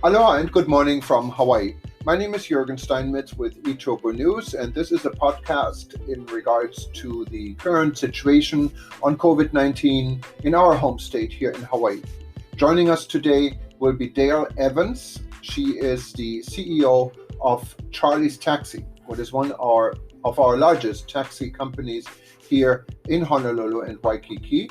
Aloha and good morning from Hawaii. My name is Jürgen Steinmetz with eTopo News, and this is a podcast in regards to the current situation on COVID-19 in our home state here in Hawaii. Joining us today will be Dale Evans. She is the CEO of Charley's Taxi, what is one of our largest taxi companies here in Honolulu and Waikiki.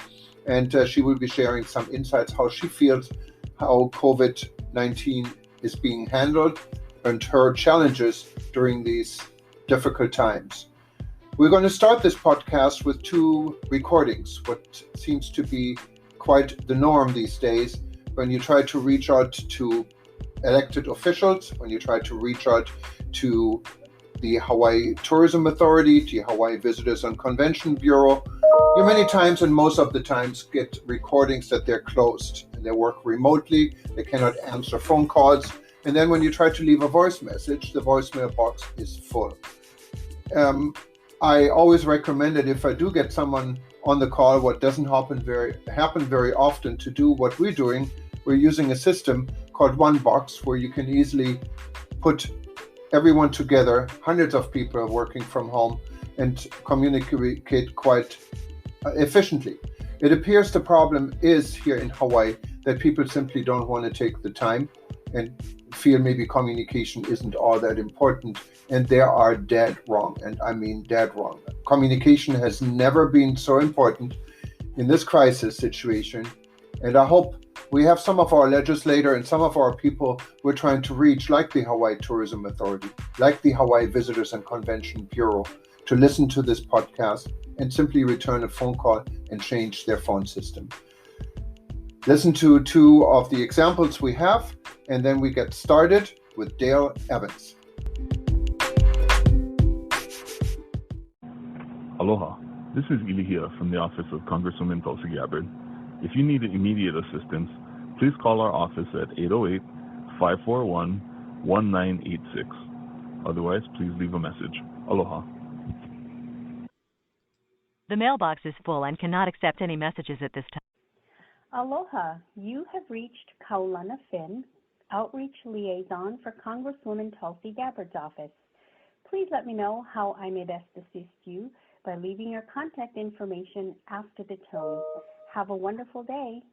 And she will be sharing some insights how she feels how COVID-19 is being handled and her challenges during these difficult times. We're going to start this podcast with two recordings, what seems to be quite the norm these days when you try to reach out to elected officials, when you try to reach out to the Hawaii Tourism Authority, the Hawaii Visitors and Convention Bureau. You many times and most of the times get recordings that they're closed and they work remotely, they cannot answer phone calls, and then when you try to leave a voice message, the voicemail box is full. I always recommend that if I do get someone on the call, what doesn't happen very often, to do what we're doing. We're using a system called One Box where you can easily put everyone together, hundreds of people are working from home, and communicate quite efficiently. It appears the problem is here in Hawaii that people simply don't want to take the time and feel maybe communication isn't all that important, and they are dead wrong, and I mean dead wrong. Communication has never been so important in this crisis situation, and I hope we have some of our legislators and some of our people we're trying to reach, like the Hawaii Tourism Authority, like the Hawaii Visitors and Convention Bureau, to listen to this podcast and simply return a phone call and change their phone system. Listen to two of the examples we have, and then we get started with Dale Evans. Aloha. This is Ilihia from the office of Congresswoman Gabbard. If you need immediate assistance, please call our office at 808-541-1986. Otherwise, please leave a message. Aloha. The mailbox is full and cannot accept any messages at this time. Aloha. You have reached Kaulana Finn, Outreach Liaison for Congresswoman Tulsi Gabbard's office. Please let me know how I may best assist you by leaving your contact information after the tone. Have a wonderful day.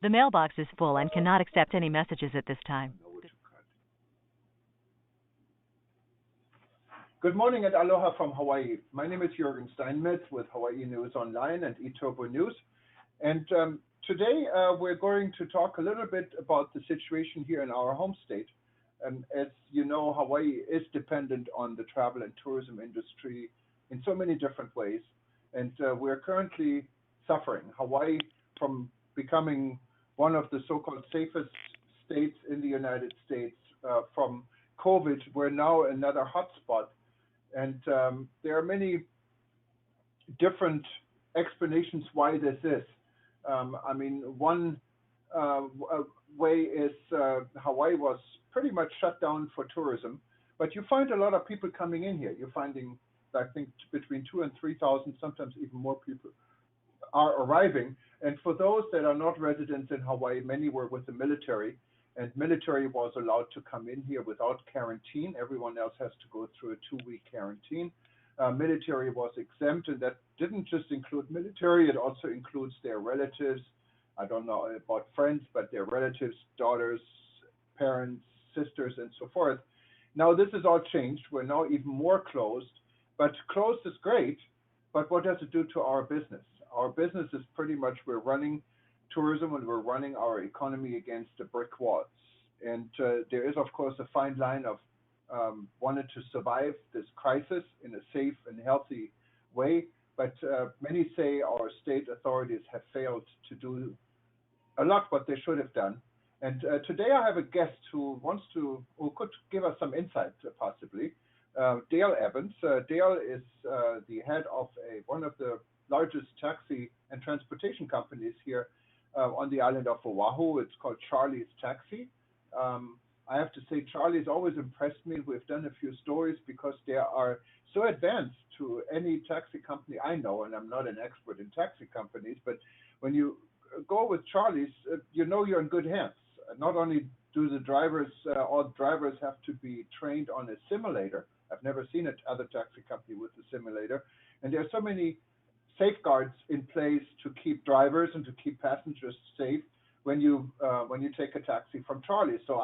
The mailbox is full and cannot accept any messages at this time. Good morning and aloha from Hawaii. My name is Jürgen Steinmetz with Hawaii News Online and eTopo News. And today we're going to talk a little bit about the situation here in our home state. As you know, Hawaii is dependent on the travel and tourism industry in so many different ways. And we're currently suffering. Hawaii, from becoming one of the so-called safest states in the United States from COVID, we're now another hotspot. And there are many different explanations why this is. One way is Hawaii was pretty much shut down for tourism, but you find a lot of people coming in here. You're finding, I think, between 2,000 and 3,000, sometimes even more people are arriving. And for those that are not residents in Hawaii, many were with the military, and military was allowed to come in here without quarantine. Everyone else has to go through a 2-week quarantine. Military was exempt, and that didn't just include military, it also includes their relatives. I don't know about friends, but their relatives, daughters, parents, sisters, and so forth. Now this is all changed. We're now even more closed, but closed is great, but what does it do to our business? Our business is pretty much, we're running tourism and we're running our economy against the brick walls. And there is, of course, a fine line of wanted to survive this crisis in a safe and healthy way. But many say our state authorities have failed to do a lot what they should have done. And today I have a guest who could give us some insight, possibly. Dale Evans. Dale is the head of one of the largest taxi and transportation companies here on the island of Oahu. It's called Charley's Taxi. I have to say, Charley's always impressed me. We've done a few stories because they are so advanced to any taxi company I know, and I'm not an expert in taxi companies, but when you go with Charley's, you know you're in good hands. not only do all drivers have to be trained on a simulator. I've never seen other taxi company with a simulator, and there are so many safeguards in place to keep drivers and to keep passengers safe when you take a taxi from Charley. So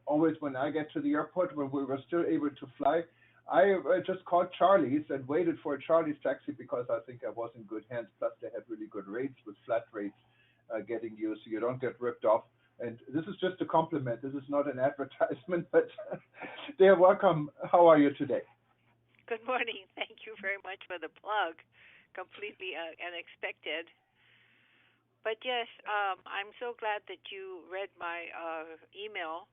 always when I get to the airport, when we were still able to fly, I just called Charleys and waited for a Charley's taxi because I think I was in good hands. Plus, they had really good rates with flat rates getting you, so you don't get ripped off. And this is just a compliment. This is not an advertisement, but they're welcome. How are you today? Good morning. Thank you very much for the plug. Completely unexpected. But yes, I'm so glad that you read my email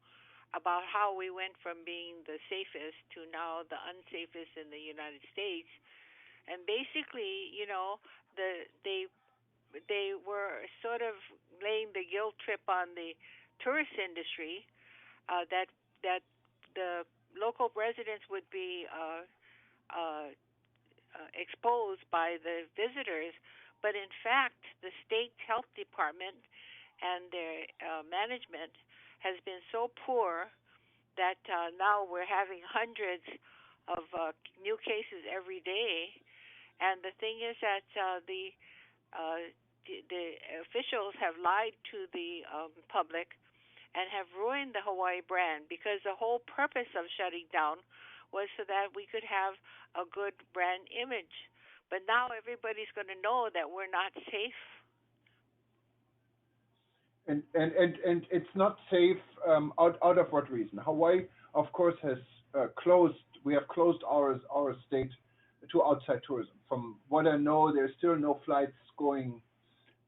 about how we went from being the safest to now the unsafest in the United States. And basically, they were sort of laying the guilt trip on the tourist industry, that the local residents would be exposed by the visitors. But in fact, the state health department and their management has been so poor that now we're having hundreds of new cases every day. And the thing is that the officials have lied to the public and have ruined the Hawaii brand, because the whole purpose of shutting down was so that we could have a good brand image. But now everybody's going to know that we're not safe. And it's not safe out of what reason? Hawaii, of course, has closed. We have closed our state to outside tourism. From what I know, there's still no flights going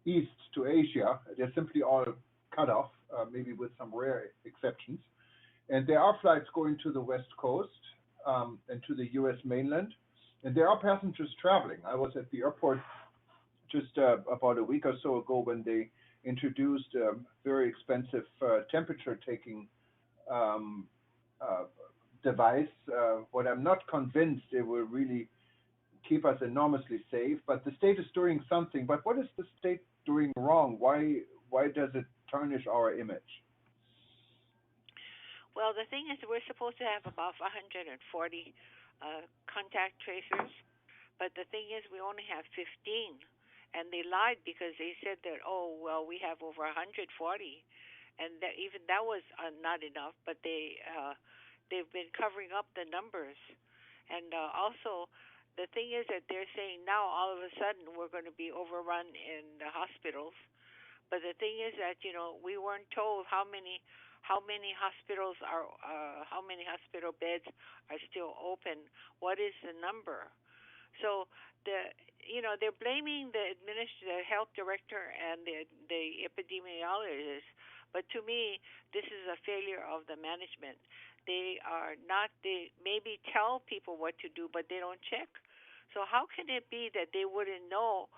east to Asia. They're simply all cut off, maybe with some rare exceptions. And there are flights going to the West Coast and to the U.S. mainland. And there are passengers traveling. I was at the airport just about a week or so ago when they introduced a very expensive temperature-taking device. What I'm not convinced it will really keep us enormously safe, but the state is doing something. But what is the state doing wrong? Why does it tarnish our image? Well, the thing is, we're supposed to have about 140 contact tracers, but the thing is, we only have 15. And they lied because they said that, oh, well, we have over 140, and that even that was not enough. But they've been covering up the numbers, and also the thing is that they're saying now all of a sudden we're going to be overrun in the hospitals. But the thing is that we weren't told how many hospitals are how many hospital beds are still open. What is the number? So they're blaming the health director and the epidemiologist, but to me, this is a failure of the management. They maybe tell people what to do, but they don't check. So how can it be that they wouldn't know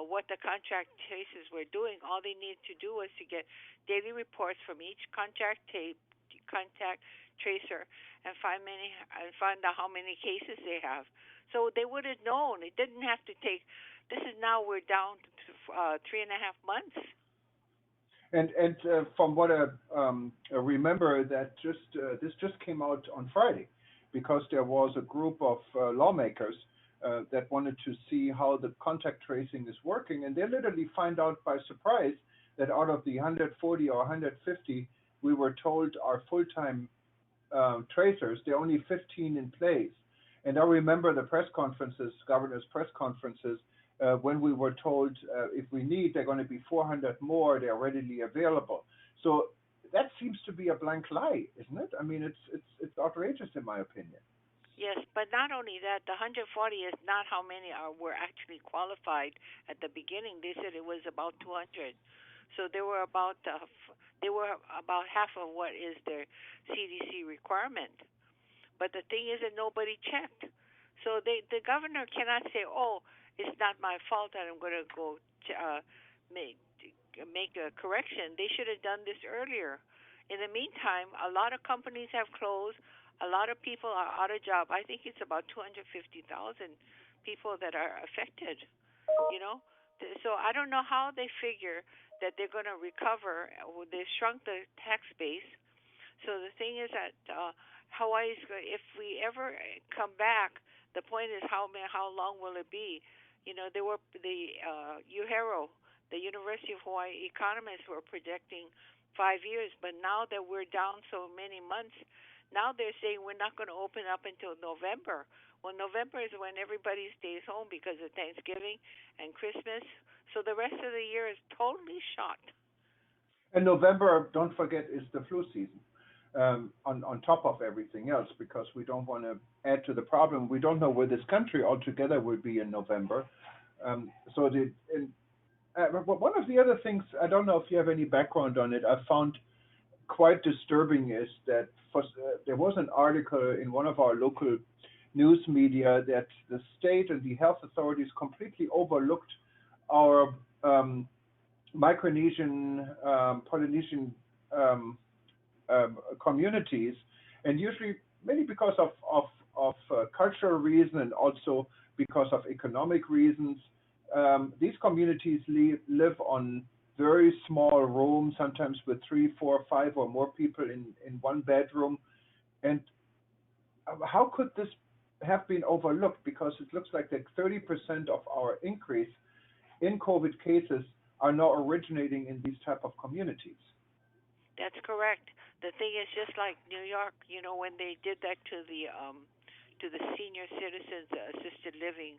what the contact tracers were doing? All they needed to do was to get daily reports from each contact tracer and find out how many cases they have. So they would have known. It didn't have to take. This is now we're down to 3.5 months. And from what I remember, that this just came out on Friday, because there was a group of lawmakers that wanted to see how the contact tracing is working, and they literally find out by surprise that out of the 140 or 150 we were told are full-time tracers, there are only 15 in place. And I remember the press conferences, governor's press conferences, when we were told if we need, there are going to be 400 more, they're readily available. So that seems to be a blank lie, isn't it? I mean, it's outrageous in my opinion. Yes, but not only that, the 140 is not how many were actually qualified at the beginning. They said it was about 200. So they were about half of what is their CDC requirement. But the thing is that nobody checked. So the governor cannot say, oh, it's not my fault that I'm going to go make a correction. They should have done this earlier. In the meantime, a lot of companies have closed. A lot of people are out of job. I think it's about 250,000 people that are affected, So I don't know how they figure that they're going to recover. They shrunk the tax base. So the thing is that Hawaii's, if we ever come back, the point is how long will it be? You know, there were the UHERO, the University of Hawaii economists were projecting 5 years, but now that we're down so many months, now they're saying we're not going to open up until November. Well, November is when everybody stays home because of Thanksgiving and Christmas. So the rest of the year is totally shot. And November, don't forget, is the flu season. On top of everything else, because we don't want to add to the problem. We don't know where this country altogether will be in November. One of the other things, I don't know if you have any background on it, I found quite disturbing is that there was an article in one of our local news media that the state and the health authorities completely overlooked our Micronesian, Polynesian communities, and usually mainly because of cultural reason and also because of economic reasons. These communities live on very small rooms, sometimes with 3, 4, 5 or more people in one bedroom. And how could this have been overlooked? Because it looks like that 30% of our increase in COVID cases are now originating in these type of communities. That's correct. The thing is, just like New York, you know, when they did that to the senior citizens assisted living,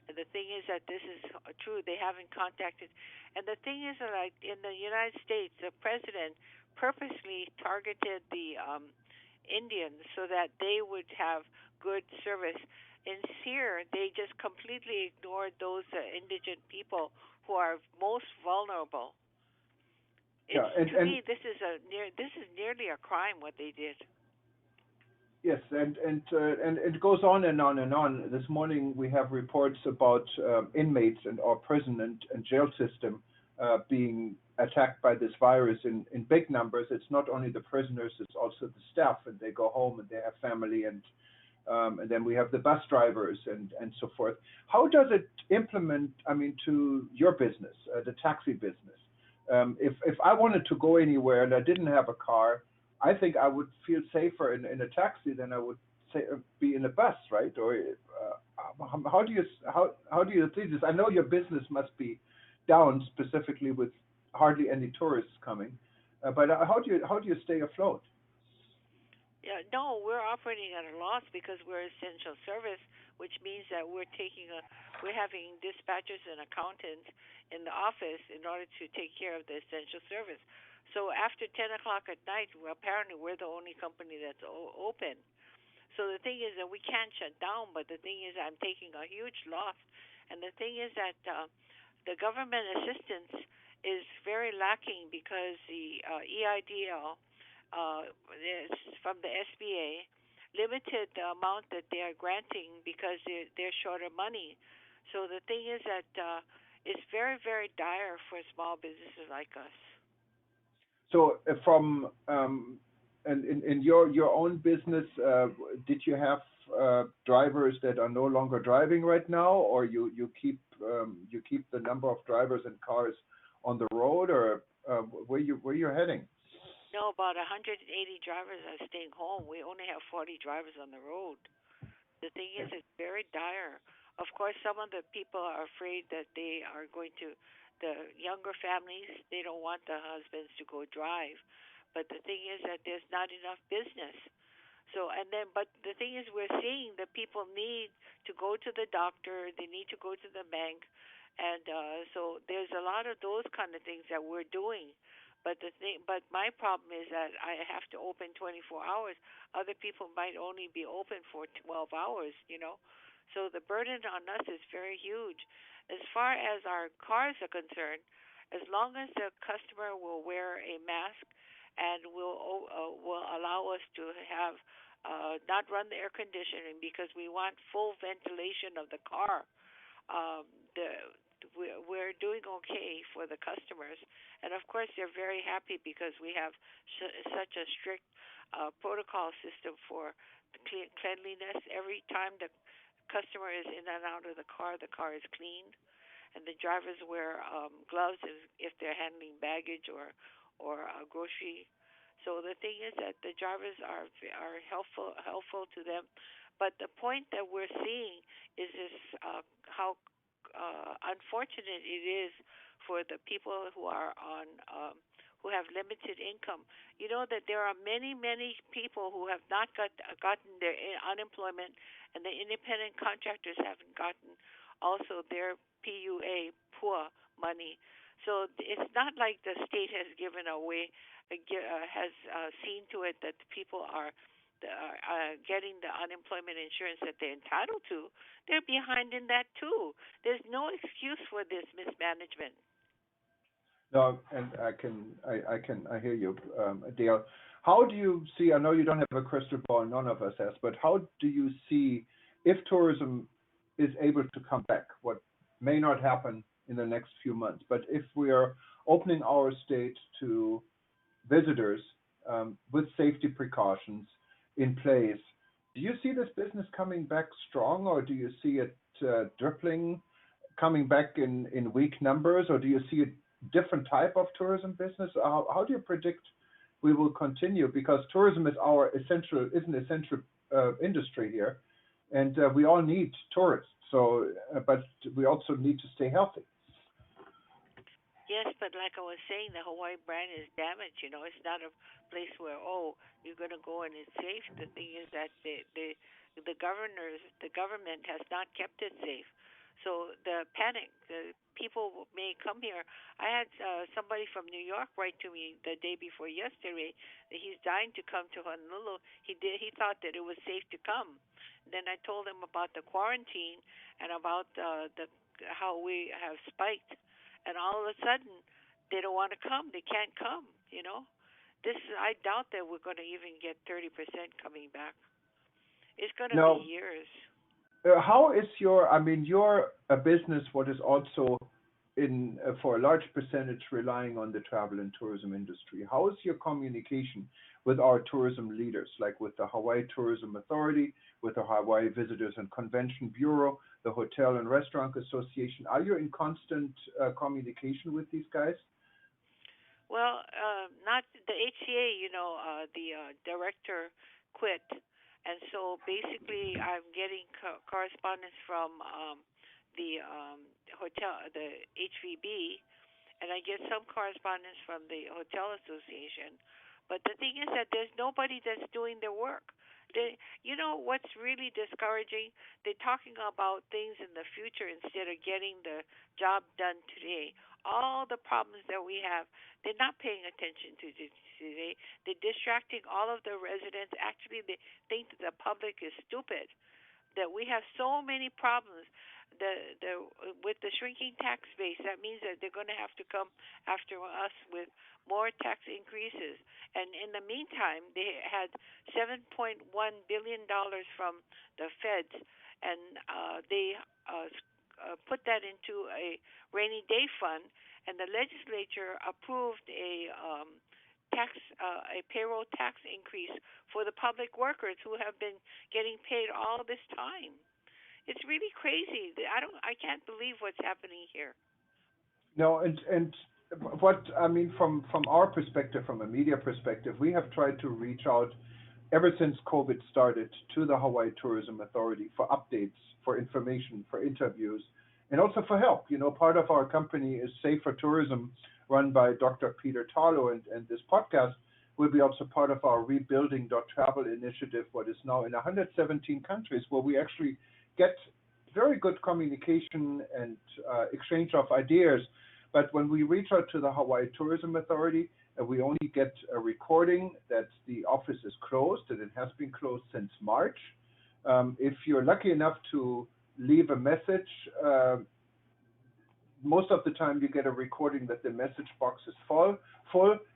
the thing is that this is true. They haven't contacted, and the thing is that like in the United States, the president purposely targeted the Indians so that they would have good service. In here, they just completely ignored those indigent people who are most vulnerable. To me, this is nearly a crime what they did. Yes, and it goes on and on and on. This morning we have reports about inmates in our prison and jail system being attacked by this virus in big numbers. It's not only the prisoners; it's also the staff, and they go home and they have family, and then we have the bus drivers and so forth. How does it implement? I mean, to your business, the taxi business. If I wanted to go anywhere and I didn't have a car, I think I would feel safer in a taxi than I would be in a bus, right? Or how do you see this? I know your business must be down, specifically with hardly any tourists coming, but how do you stay afloat? Yeah, no, we're operating at a loss because we're essential service, which means that we're having dispatchers and accountants in the office in order to take care of the essential service. So after 10 o'clock at night, apparently we're the only company that's open. So the thing is that we can't shut down, but the thing is I'm taking a huge loss. And the thing is that the government assistance is very lacking because the EIDL from the SBA limited the amount that they are granting because they're short of money. So the thing is that it's very, very dire for small businesses like us. So from in your own business, did you have drivers that are no longer driving right now, or you keep the number of drivers and cars on the road, or where you're heading? No, about 180 drivers are staying home. We only have 40 drivers on the road. The thing is, it's very dire. Of course, some of the people are afraid that they are going to, the younger families, they don't want the husbands to go drive. But the thing is that there's not enough business. So, but the thing is, we're seeing that people need to go to the doctor, they need to go to the bank. And so there's a lot of those kind of things that we're doing. But my problem is that I have to open 24 hours. Other people might only be open for 12 hours, you know. So the burden on us is very huge. As far as our cars are concerned, as long as the customer will wear a mask and will allow us to have not run the air conditioning because we want full ventilation of the car, we're doing okay for the customers. And of course, they're very happy because we have such a strict protocol system for cleanliness. Every time the customer is in and out of the car is cleaned. and the drivers wear gloves if they're handling baggage or grocery. So the thing is that the drivers are helpful to them, but the point that we're seeing is this how unfortunate it is for the people who are on who have limited income. You know that there are many people who have not gotten their unemployment, and the independent contractors haven't gotten also their PUA poor money. So it's not like the state has given away has seen to it that people are getting the unemployment insurance that they're entitled to. They're behind in that too. There's no excuse for this mismanagement. No, and I hear you, Dale. How do you see? I know you don't have a crystal ball, none of us has, but how do you see if tourism is able to come back? What may not happen in the next few months, but if we are opening our state to visitors with safety precautions in place, do you see this business coming back strong, or do you see it dribbling, coming back in weak numbers, or do you see a different type of tourism business? How do you predict we will continue? Because tourism is an essential industry here, and we all need tourists. So, but we also need to stay healthy. Yes, but like I was saying, the Hawaii brand is damaged. You know, it's not a place where you're going to go and it's safe. The thing is that the government has not kept it safe. So the panic, the people may come here. I had somebody from New York write to me the day before yesterday that he's dying to come to Honolulu. He thought that it was safe to come. Then I told him about the quarantine and about how we have spiked. And all of a sudden, they don't want to come. They can't come, you know. I doubt that we're going to even get 30% coming back. It's going to be years. How is you're a business what is also for a large percentage relying on the travel and tourism industry. How is your communication with our tourism leaders, like with the Hawaii Tourism Authority, with the Hawaii Visitors and Convention Bureau, the Hotel and Restaurant Association? Are you in constant communication with these guys? Well, not the HCA, the director quit. And so basically I'm getting correspondence from the hotel, the HVB, and I get some correspondence from the Hotel Association. But the thing is that there's nobody that's doing their work. You know what's really discouraging? They're talking about things in the future instead of getting the job done today. All the problems that we have, they're not paying attention to today. They're distracting all of the residents. Actually, they think that the public is stupid, that we have so many problems. With the shrinking tax base, that means that they're going to have to come after us with more tax increases. And in the meantime, they had $7.1 billion from the feds, and they put that into a rainy day fund, and the legislature approved a payroll tax increase for the public workers who have been getting paid all this time. It's really crazy. I can't believe what's happening here. No, and what I mean from our perspective, from a media perspective, we have tried to reach out ever since COVID started to the Hawaii Tourism Authority for updates, for information, for interviews, and also for help. You know, part of our company is Safer Tourism, run by Dr. Peter Tarlow, and this podcast will be also part of our Rebuilding.Travel initiative, what is now in 117 countries, where we actually get very good communication and exchange of ideas. But when we reach out to the Hawaii Tourism Authority, we only get a recording that the office is closed, and it has been closed since March. If you're lucky enough to leave a message, most of the time you get a recording that the message box is full.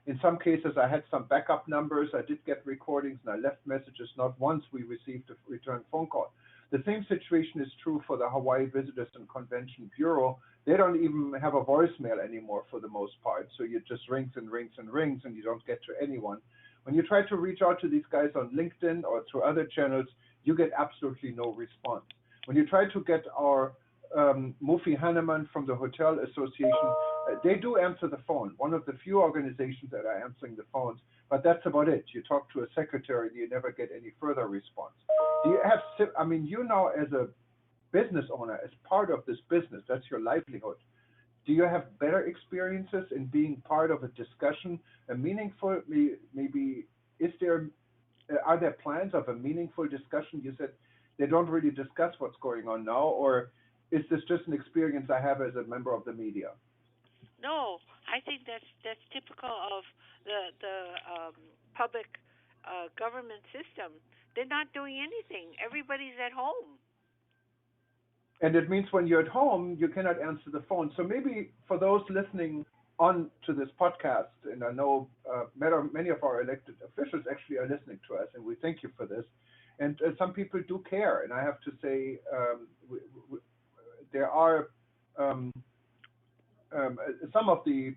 In some cases, I had some backup numbers. I did get recordings, and I left messages. Not once we received a return phone call. The same situation is true for the Hawaii Visitors and Convention Bureau. They don't even have a voicemail anymore for the most part. So it just rings and rings and rings, and you don't get to anyone. When you try to reach out to these guys on LinkedIn or through other channels, you get absolutely no response. When you try to get our Mufi Hanneman from the Hotel Association. They do answer the phone. One of the few organizations that are answering the phones, but that's about it. You talk to a secretary, you never get any further response. Do you have, I mean, you now as a business owner, as part of this business, that's your livelihood. Do you have better experiences in being part of a discussion, a meaningful, maybe, are there plans of a meaningful discussion? You said they don't really discuss what's going on now, or is this just an experience I have as a member of the media? No, I think that's typical of the public government system. They're not doing anything. Everybody's at home. And it means when you're at home, you cannot answer the phone. So maybe for those listening on to this podcast, and I know many of our elected officials actually are listening to us, and we thank you for this. And some people do care, and I have to say there are some of the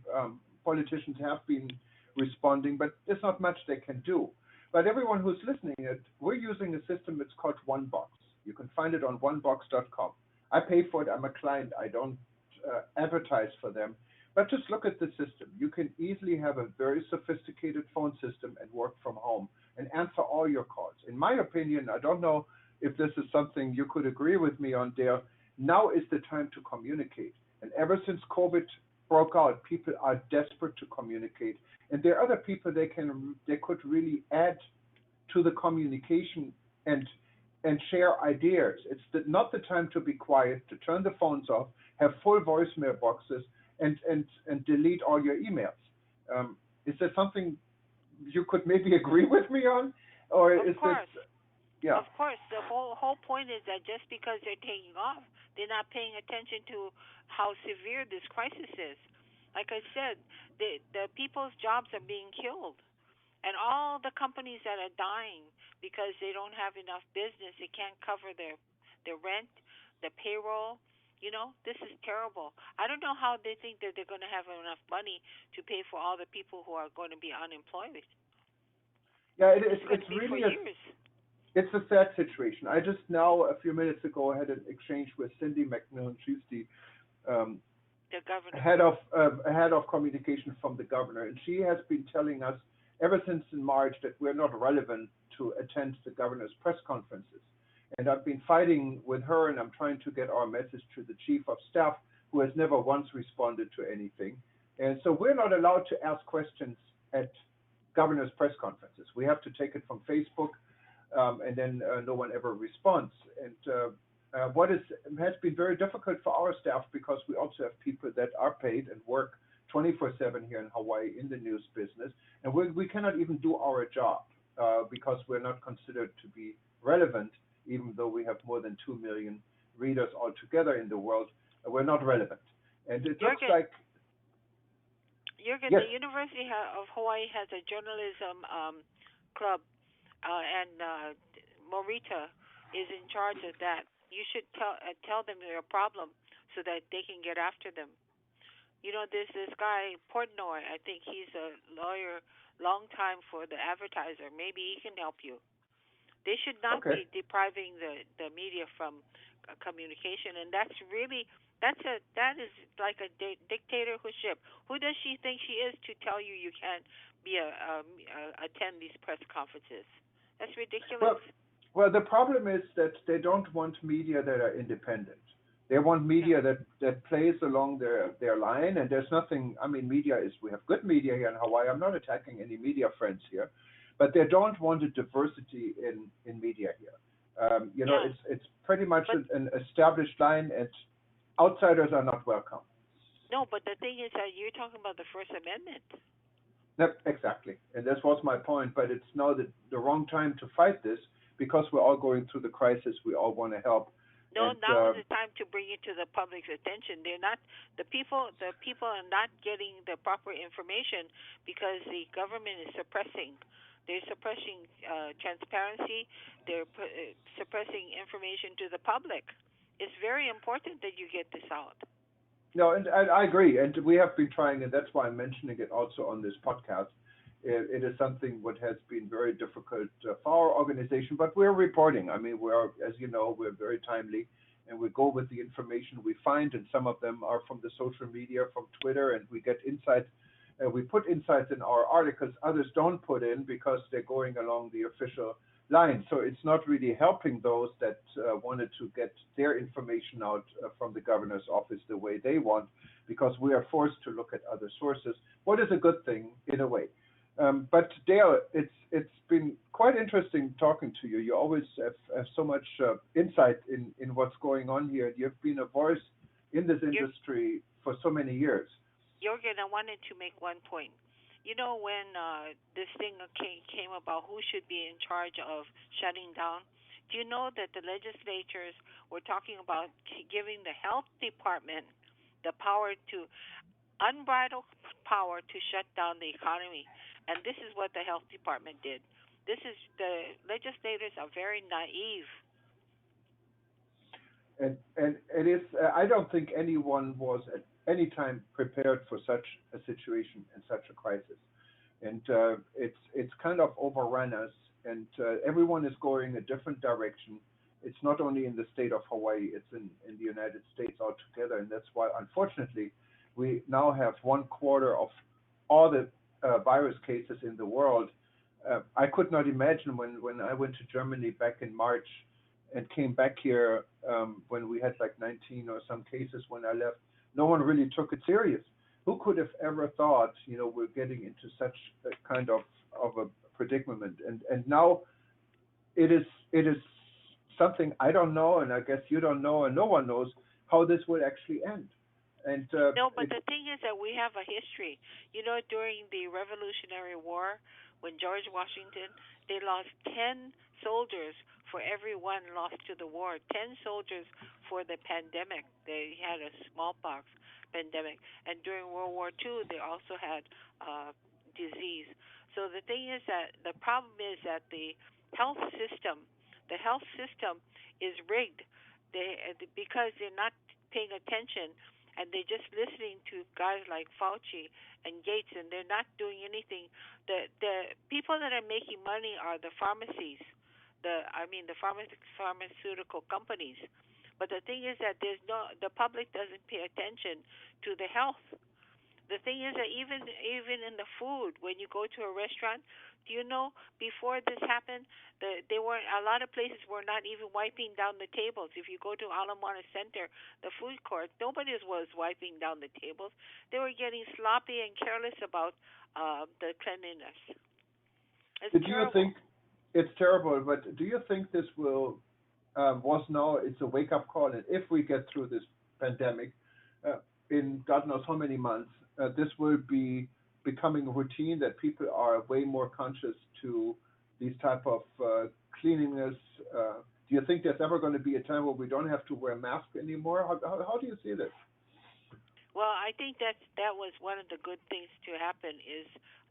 politicians have been responding, but there's not much they can do. But everyone who's listening, we're using a system, it's called OneBox. You can find it on onebox.com. I pay for it, I'm a client, I don't advertise for them. But just look at the system. You can easily have a very sophisticated phone system and work from home and answer all your calls. In my opinion, I don't know if this is something you could agree with me on, Dale, now is the time to communicate. And ever since COVID broke out, people are desperate to communicate. And there are other people they could really add to the communication and share ideas. It's not the time to be quiet, to turn the phones off, have full voicemail boxes, and delete all your emails. Is there something you could maybe agree with me on? Or of is course. this... Yeah. Of course. The whole point is that just because they're taking off, they're not paying attention to how severe this crisis is. Like I said, the people's jobs are being killed. And all the companies that are dying because they don't have enough business, they can't cover their rent, the payroll. You know, this is terrible. I don't know how they think that they're going to have enough money to pay for all the people who are going to be unemployed. Yeah, it's really years. It's a sad situation. I just now, a few minutes ago, had an exchange with Cindy McMillan. She's the governor. head of communication from the governor, and she has been telling us ever since in March that we're not relevant to attend the governor's press conferences. And I've been fighting with her, and I'm trying to get our message to the chief of staff, who has never once responded to anything. And so we're not allowed to ask questions at governor's press conferences. We have to take it from Facebook, and then no one ever responds. And what has been very difficult for our staff, because we also have people that are paid and work 24/7 here in Hawaii in the news business, and we cannot even do our job because we're not considered to be relevant, even though we have more than 2 million readers altogether in the world. We're not relevant. And it looks like... Jürgen, yes. The University of Hawaii has a journalism club, and Morita is in charge of that. You should tell them your problem so that they can get after them. You know, there's this guy, Portnoy, I think he's a lawyer, long time for the advertiser. Maybe he can help you. They should not be depriving the media from communication, and that is like a dictatorship. Who does she think she is to tell you you can't attend these press conferences? That's ridiculous. Well, the problem is that they don't want media that are independent. They want media that plays along their line, and there's nothing. I mean, we have good media here in Hawaii. I'm not attacking any media friends here, but they don't want a diversity in media here. It's pretty much an established line, and outsiders are not welcome. No, but the thing is that you're talking about the First Amendment. Yep, exactly, and that was my point. But it's now the wrong time to fight this, because we're all going through the crisis. We all want to help. No, now is the time to bring it to the public's attention. They're not the people are not getting the proper information because the government is suppressing. They're suppressing transparency. They're suppressing information to the public. It's very important that you get this out. No, and I agree, and we have been trying, and that's why I'm mentioning it also on this podcast. It is something what has been very difficult for our organization, but we're reporting. I mean, as you know, we're very timely, and we go with the information we find, and some of them are from the social media, from Twitter, and we get insights. We put insights in our articles others don't put in because they're going along the official line. So it's not really helping those that wanted to get their information out from the governor's office the way they want, because we are forced to look at other sources, what is a good thing in a way. But Dale, it's been quite interesting talking to you. You always have so much insight in what's going on here. You've been a voice in this industry for so many years. Jorgen, I wanted to make one point. You know, when this thing came about who should be in charge of shutting down, do you know that the legislatures were talking about giving the health department the power unbridled power to shut down the economy? And this is what the health department did. The legislators are very naive. And it is, I don't think anyone was at any time prepared for such a situation and such a crisis. And it's kind of overrun us, and everyone is going a different direction. It's not only in the state of Hawaii, it's in the United States altogether. And that's why, unfortunately, we now have 1/4 of all the virus cases in the world. I could not imagine when I went to Germany back in March and came back here when we had like 19 or some cases when I left. No one really took it serious. Who could have ever thought, we're getting into such a kind of a predicament? And now it is something I don't know, and I guess you don't know, and no one knows how this will actually end. And no, but the thing is that we have a history. During the Revolutionary War, when George Washington, they lost 10 soldiers for every one lost to the war. 10 soldiers for the pandemic. They had a smallpox pandemic. And during World War II, they also had disease. So the thing is that the problem is that the health system is rigged. Because they're not paying attention, and they're just listening to guys like Fauci and Gates, and they're not doing anything. The people that are making money are the pharmacies, the pharmaceutical companies. But the thing is that the public doesn't pay attention to the health. The thing is that even in the food, when you go to a restaurant, do you know before this happened, a lot of places were not even wiping down the tables. If you go to Ala Moana Center, the food court, nobody was wiping down the tables. They were getting sloppy and careless about the cleanliness. Do you think it's terrible? But do you think this will it's a wake-up call, and if we get through this pandemic in God knows how many months, this will be becoming a routine that people are way more conscious to these type of cleanliness. Do you think there's ever going to be a time where we don't have to wear masks anymore? How do you see this? Well, I think that was one of the good things to happen, is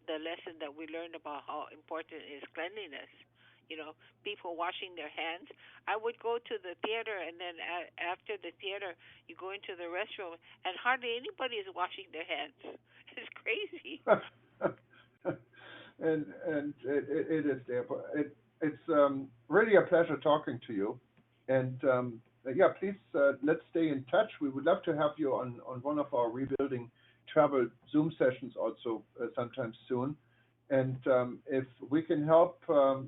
the lesson that we learned about how important is cleanliness. People washing their hands. I would go to the theater, and then after the theater, you go into the restroom, and hardly anybody is washing their hands. It's crazy. and it is there. It's really a pleasure talking to you. And please let's stay in touch. We would love to have you on one of our Rebuilding Travel Zoom sessions also sometime soon. And if we can help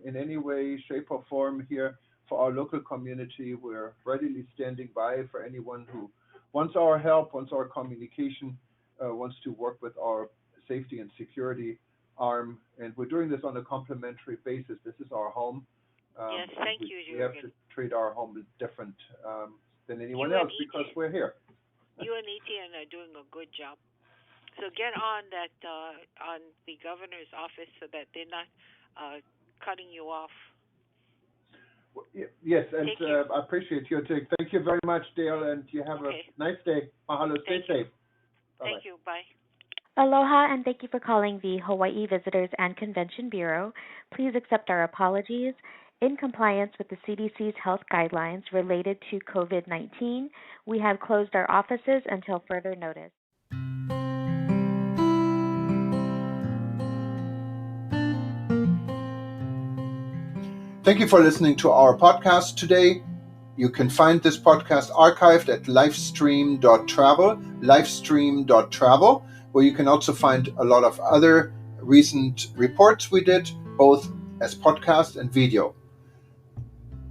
in any way, shape, or form here for our local community, we're readily standing by for anyone who wants our help, wants our communication, wants to work with our safety and security arm. And we're doing this on a complimentary basis. This is our home. Yes, thank you, We have to treat our home different than anyone else because we're here. You and Etienne are doing a good job. So get on that on the governor's office so that they're not cutting you off. Yes, and I appreciate your take. Thank you very much, Dale, and you have a nice day. Mahalo. Stay safe. Bye-bye. Thank you. Bye. Aloha, and thank you for calling the Hawaii Visitors and Convention Bureau. Please accept our apologies. In compliance with the CDC's health guidelines related to COVID-19, we have closed our offices until further notice. Thank you for listening to our podcast today. You can find this podcast archived at livestream.travel, where you can also find a lot of other recent reports we did, both as podcast and video.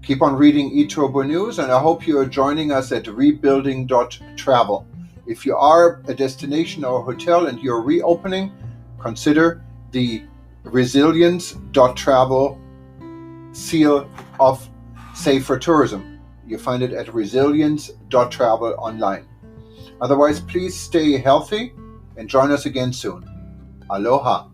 Keep on reading eTurbo News, and I hope you are joining us at rebuilding.travel. If you are a destination or a hotel and you're reopening, consider the resilience.travel seal of safer tourism. You find it at resilience.travel online. Otherwise, please stay healthy and join us again soon. Aloha.